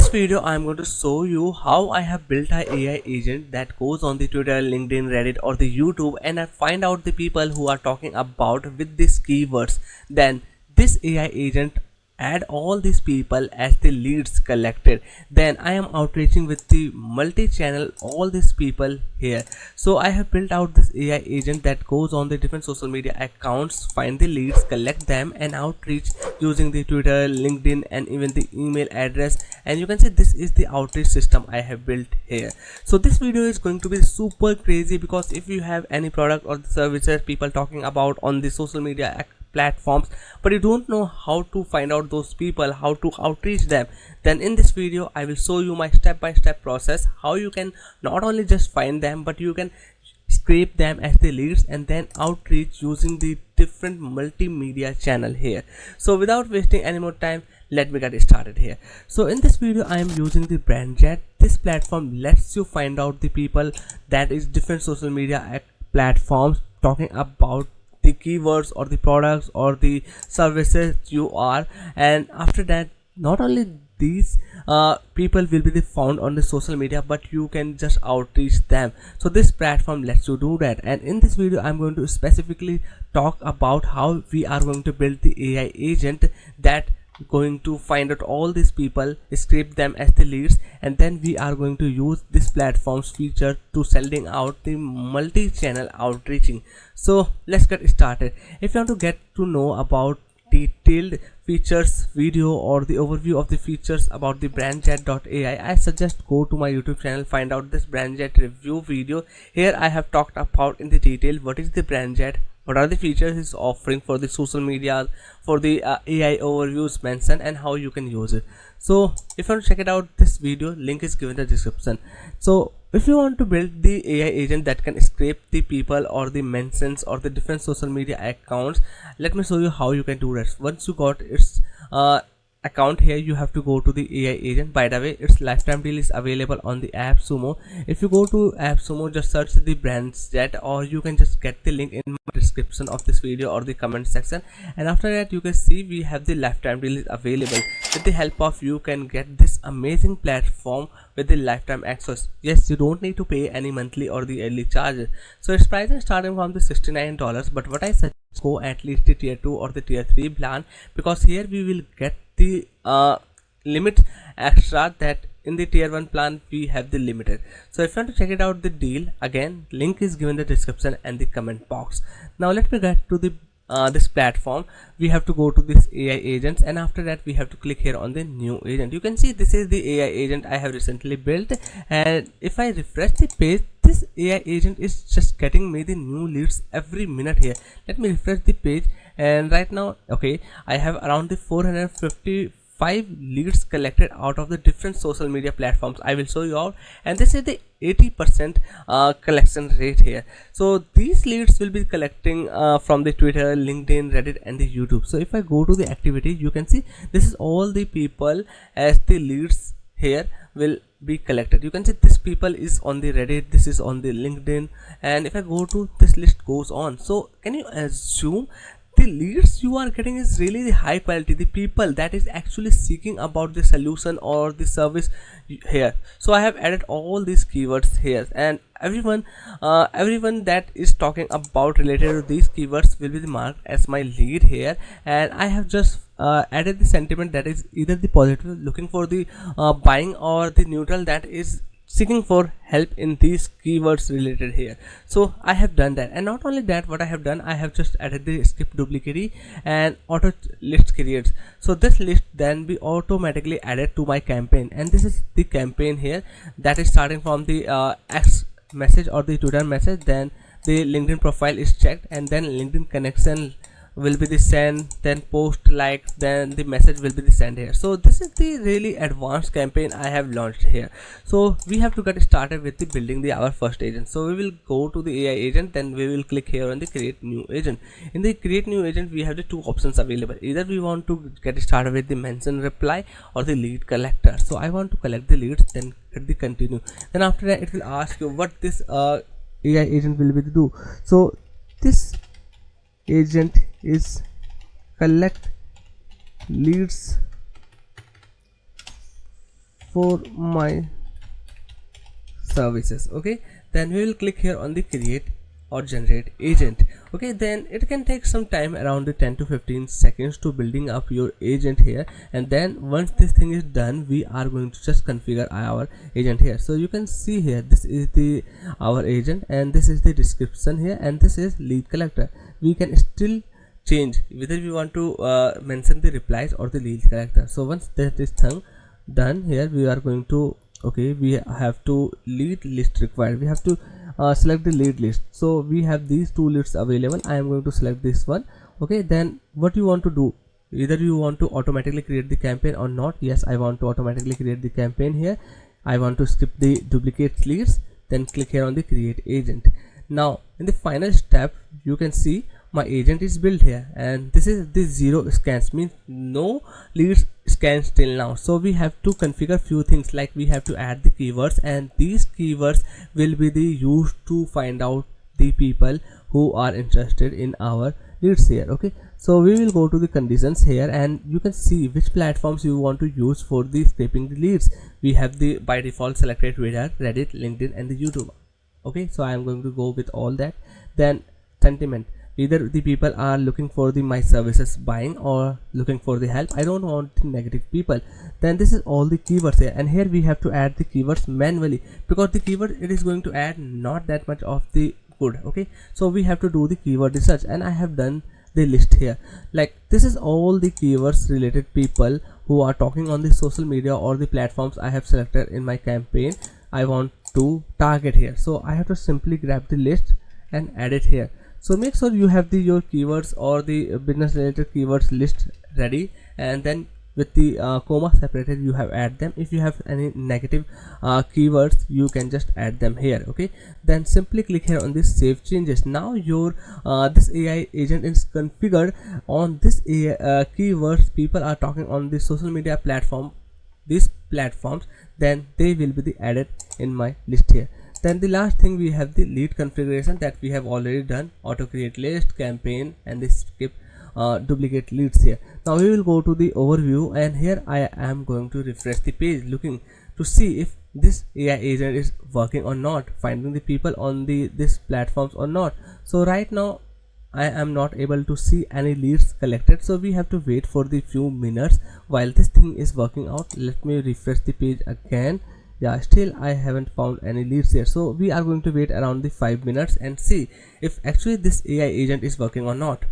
this video I'm going to show you how I have built an AI agent that goes on the Twitter, LinkedIn, Reddit or the YouTube, and I find out the people who are talking about with these keywords. Then this AI agent add all these people as the leads collected. Then I am outreaching with the multi-channel all these people here. So I have built out this AI agent that goes on the different social media accounts, find the leads, collect them and outreach using the Twitter, LinkedIn and even the email address. And you can see this is the outreach system I have built here. So this video is going to be super crazy, because if you have any product or the services people talking about on the social media platforms, but you don't know how to find out those people, how to outreach them, then in this video I will show you my step-by-step process how you can not only just find them, but you can scrape them as the leads and then outreach using the different multimedia channel here. So without wasting any more time, let me get started here. So in this video I am using the BrandJet. This platform lets you find out the people that is different social media platforms talking about the keywords or the products or the services you are, and after that not only these people will be found on the social media, but you can just outreach them. So this platform lets you do that, and in this video I'm going to specifically talk about how we are going to build the AI agent that going to find out all these people, scrape them as the leads, and then we are going to use this platform's feature to sending out the multi-channel outreaching. So let's get started. If you want to get to know about detailed features video or the overview of the features about the BrandJet.ai, I suggest go to my YouTube channel, find out this BrandJet review video. Here I have talked about in the detail what is the BrandJet, what are the features it's offering for the social media, for the AI overviews mentioned, and how you can use it. So if you want to check it out, this video link is given in the description. So if you want to build the AI agent that can scrape the people or the mentions or the different social media accounts, let me show you how you can do that. Once you got its account here, you have to go to the AI agent. By the way, its lifetime deal is available on the AppSumo. If you go to AppSumo, just search the BrandJet, or you can just get the link in my description of this video or the comment section, and after that you can see we have the lifetime deal is available. With the help of you can get this amazing platform with the lifetime access. Yes, you don't need to pay any monthly or the yearly charges. So its pricing starting from the $69, but what I suggest, go at least the tier 2 or the tier 3 plan, because here we will get the limit extra that in the tier 1 plan we have the limited. So if you want to check it out the deal, again link is given in the description and the comment box. Now let me get to the this platform. We have to go to this AI agents, and after that we have to click here on the new agent. You can see this is the AI agent I have recently built, and if I refresh the page, this AI agent is just getting me the new leads every minute here. Let me refresh the page, and right now okay, I have around the 455 leads collected out of the different social media platforms. I will show you out, and this is the 80% collection rate here. So these leads will be collecting from the Twitter, LinkedIn, Reddit and the YouTube. So if I go to the activity, you can see this is all the people as the leads here will be collected. You can see this people is on the Reddit, this is on the LinkedIn, and if I go to this list goes on. So can you assume the leads you are getting is really the high quality, the people that is actually seeking about the solution or the service here. So I have added all these keywords here, and everyone that is talking about related to these keywords will be marked as my lead here. And I have just added the sentiment that is either the positive, looking for the buying, or the neutral, that is seeking for help in these keywords related here. So I have done that, and not only that, what I have done, I have just added the skip duplicity and auto list creates. So this list then be automatically added to my campaign, and this is the campaign here that is starting from the X message or the Twitter message. Then the LinkedIn profile is checked, and then LinkedIn connection will be the send, then post like, then the message will be the send here. So this is the really advanced campaign I have launched here. So we have to get started with the building our first agent. So we will go to the AI agent, then we will click here on the create new agent. In the create new agent we have the two options available. Either we want to get started with the mention reply or the lead collector. So I want to collect the leads, then hit the continue. Then after that it will ask you what this AI agent will be to do. So this agent is collect leads for my services. Okay, then we will click here on the create or generate agent. Okay, then it can take some time, around the 10 to 15 seconds to building up your agent here, and then once this thing is done, we are going to just configure our agent here. So you can see here, this is the our agent, and this is the description here, and this is lead collector. We can still change whether we want to mention the replies or the lead collector. So once that is done here, we are going to, okay, we have to lead list required. We have to select the lead list. So we have these two lists available. I am going to select this one. Okay, then what you want to do, either you want to automatically create the campaign or not. Yes, I want to automatically create the campaign here. I want to skip the duplicate leads, then click here on the create agent. Now in the final step, you can see my agent is built here, and this is the 0 scans, means no leads scans till now. So we have to configure few things, like we have to add the keywords, and these keywords will be the used to find out the people who are interested in our leads here. Okay, so we will go to the conditions here, and you can see which platforms you want to use for the scraping the leads. We have the by default selected Twitter, Reddit, LinkedIn, and the YouTube. Okay, so I am going to go with all that. Then sentiment, either the people are looking for the my services buying or looking for the help. I don't want the negative people. Then this is all the keywords here, and here we have to add the keywords manually, because the keyword it is going to add not that much of the good. Okay, so we have to do the keyword research, and I have done the list here. Like this is all the keywords related people who are talking on the social media or the platforms I have selected in my campaign I want to target here. So I have to simply grab the list and add it here. So make sure you have your keywords or the business related keywords list ready, and then with the comma separated you have add them. If you have any negative keywords, you can just add them here. Okay, then simply click here on this save changes. Now your this AI agent is configured on this keywords people are talking on the social media platform, these platforms, then they will be added in my list here. Then the last thing, we have the lead configuration that we have already done, auto create list, campaign, and the skip duplicate leads here. Now we will go to the overview, and here I am going to refresh the page, looking to see if this AI agent is working or not, finding the people on this platforms or not. So right now I am not able to see any leads collected, so we have to wait for the few minutes while this thing is working out. Let me refresh the page again. Yeah, still I haven't found any leads here, so we are going to wait around the 5 minutes and see if actually this AI agent is working or not.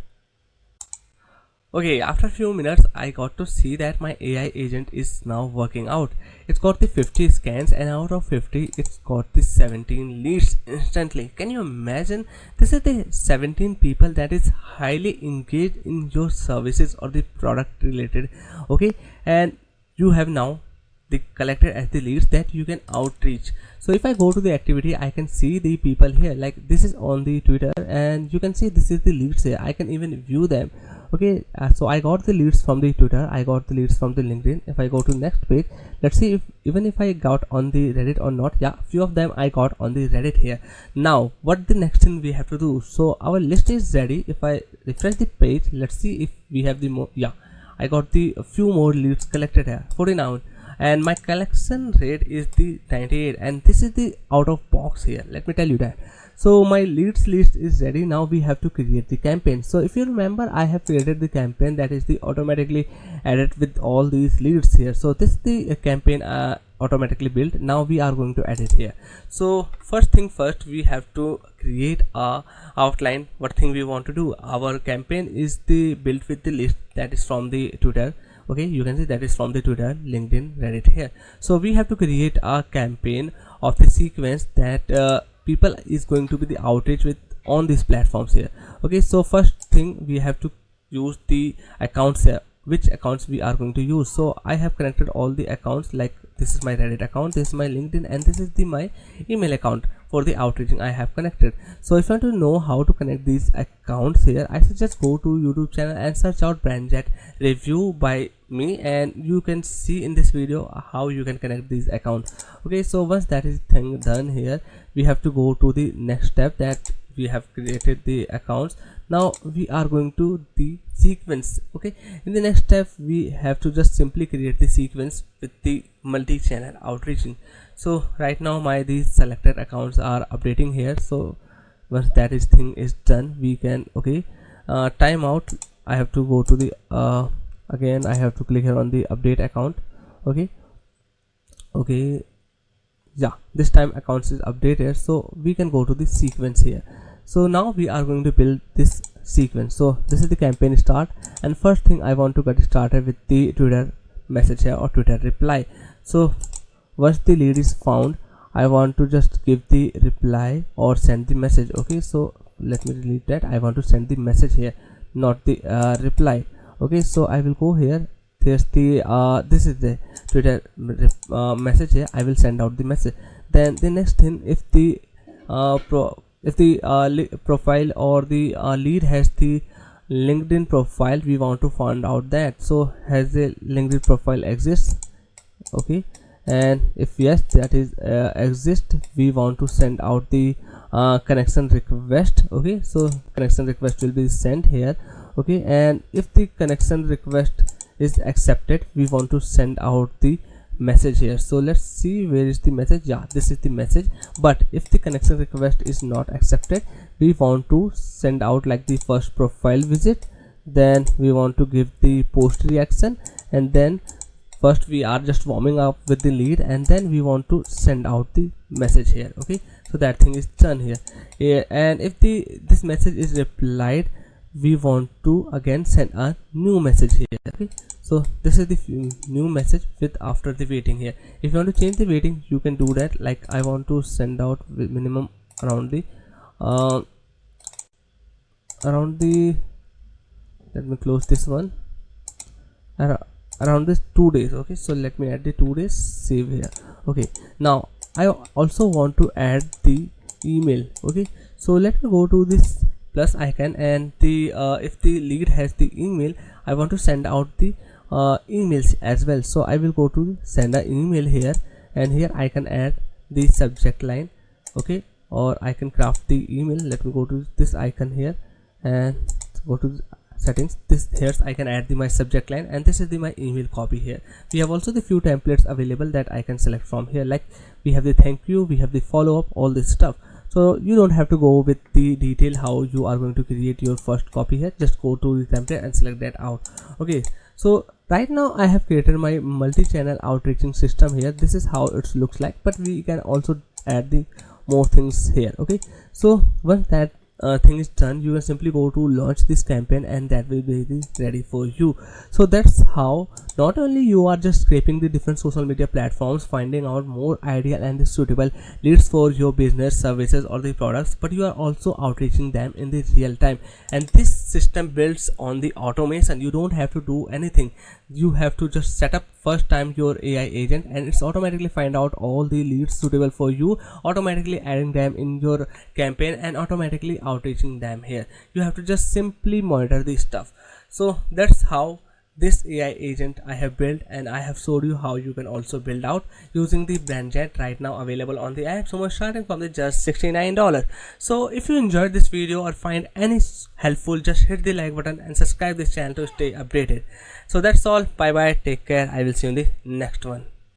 Okay, after a few minutes I got to see that my AI agent is now working out. It's got the 50 scans, and out of 50 it's got the 17 leads instantly. Can you imagine? This is the 17 people that is highly engaged in your services or the product related. Okay, and you have now the collected as the leads that you can outreach. So if I go to the activity, I can see the people here, like this is on the Twitter, and you can see this is the leads here. I can even view them. Okay, so I got the leads from the Twitter, I got the leads from the LinkedIn. If I go to next page, let's see if even if I got on the Reddit or not. Yeah, few of them I got on the Reddit here. Now what the next thing we have to do? So our list is ready. If I refresh the page, let's see if we have the more. Yeah, I got the few more leads collected here, 49, and my collection rate is the 98, and this is the out of box here. Let me tell you that. So my leads list is ready. Now we have to create the campaign. So if you remember, I have created the campaign that is the automatically added with all these leads here. So this is the campaign automatically built. Now we are going to add it here. So first thing first, we have to create a outline what thing we want to do. Our campaign is the built with the list that is from the Twitter. Okay, you can see that is from the Twitter, LinkedIn, Reddit here. So we have to create a campaign of the sequence that people is going to be the outreach with on these platforms here. Okay, so first thing, we have to use the accounts here, which accounts we are going to use. So I have connected all the accounts, like this is my Reddit account, this is my LinkedIn, and this is my email account for the outreaching I have connected. So if you want to know how to connect these accounts here, I suggest go to YouTube channel and search out BrandJet review by me, and you can see in this video how you can connect these accounts. Okay, so once that is thing done here, we have to go to the next step, that we have created the accounts. Now we are going to the sequence. Okay, in the next step we have to just simply create the sequence with the multi-channel outreaching. So right now my these selected accounts are updating here. So once that is thing is done, we can timeout. I have to go to the again I have to click here on the update account. Okay, yeah, this time accounts is updated, so we can go to the sequence here. So now we are going to build this sequence. So this is the campaign start, and first thing I want to get started with the Twitter message here or Twitter reply. So once the lead is found, I want to just give the reply or send the message. Okay, so let me delete that. I want to send the message here, not the reply. Okay, so I will go here. There's the this is the Twitter message here. I will send out the message. Then the next thing, if the profile or the lead has the LinkedIn profile, we want to find out that. So has the LinkedIn profile exists? Okay, and if yes, that is exist, we want to send out the connection request. Okay, so connection request will be sent here. Okay, and if the connection request is accepted, we want to send out the message here. So let's see, where is the message? Yeah, this is the message. But if the connection request is not accepted, we want to send out like the first profile visit, then we want to give the post reaction, and then first we are just warming up with the lead, and then we want to send out the message here. Okay, so that thing is done here. And if this message is replied, we want to again send a new message here. Okay, so this is the new message with after the waiting here. If you want to change the waiting, you can do that. Like I want to send out with minimum around the let me close this one, around this 2 days. Okay, so let me add the 2 days, save here. Okay, now I also want to add the email. Okay, so let me go to this plus icon, and the if the lead has the email, I want to send out the emails as well. So I will go to send an email here, and here I can add the subject line. Okay, or I can craft the email. Let me go to this icon here and go to settings. This here I can add my subject line, and this is my email copy here. We have also the few templates available that I can select from here. Like we have the thank you, we have the follow up, all this stuff. So you don't have to go with the detail how you are going to create your first copy here. Just go to the template and select that out. Okay, so right now I have created my multi-channel outreaching system here. This is how it looks like, but we can also add the more things here. Okay, so once that thing is done, you can simply go to launch this campaign, and that will be ready for you. So that's how not only you are just scraping the different social media platforms, finding out more ideal and the suitable leads for your business, services or the products, but you are also outreaching them in the real time. And this system builds on the automation. You don't have to do anything. You have to just set up first time your AI agent, and it's automatically find out all the leads suitable for you, automatically adding them in your campaign and automatically outreaching them here. You have to just simply monitor this stuff. So that's how this AI agent I have built, and I have showed you how you can also build out using the BrandJet right now available on the app. So much starting from the just $69. So if you enjoyed this video or find any helpful, just hit the like button and subscribe this channel to stay updated. So that's all. Bye bye, take care. I will see you in the next one.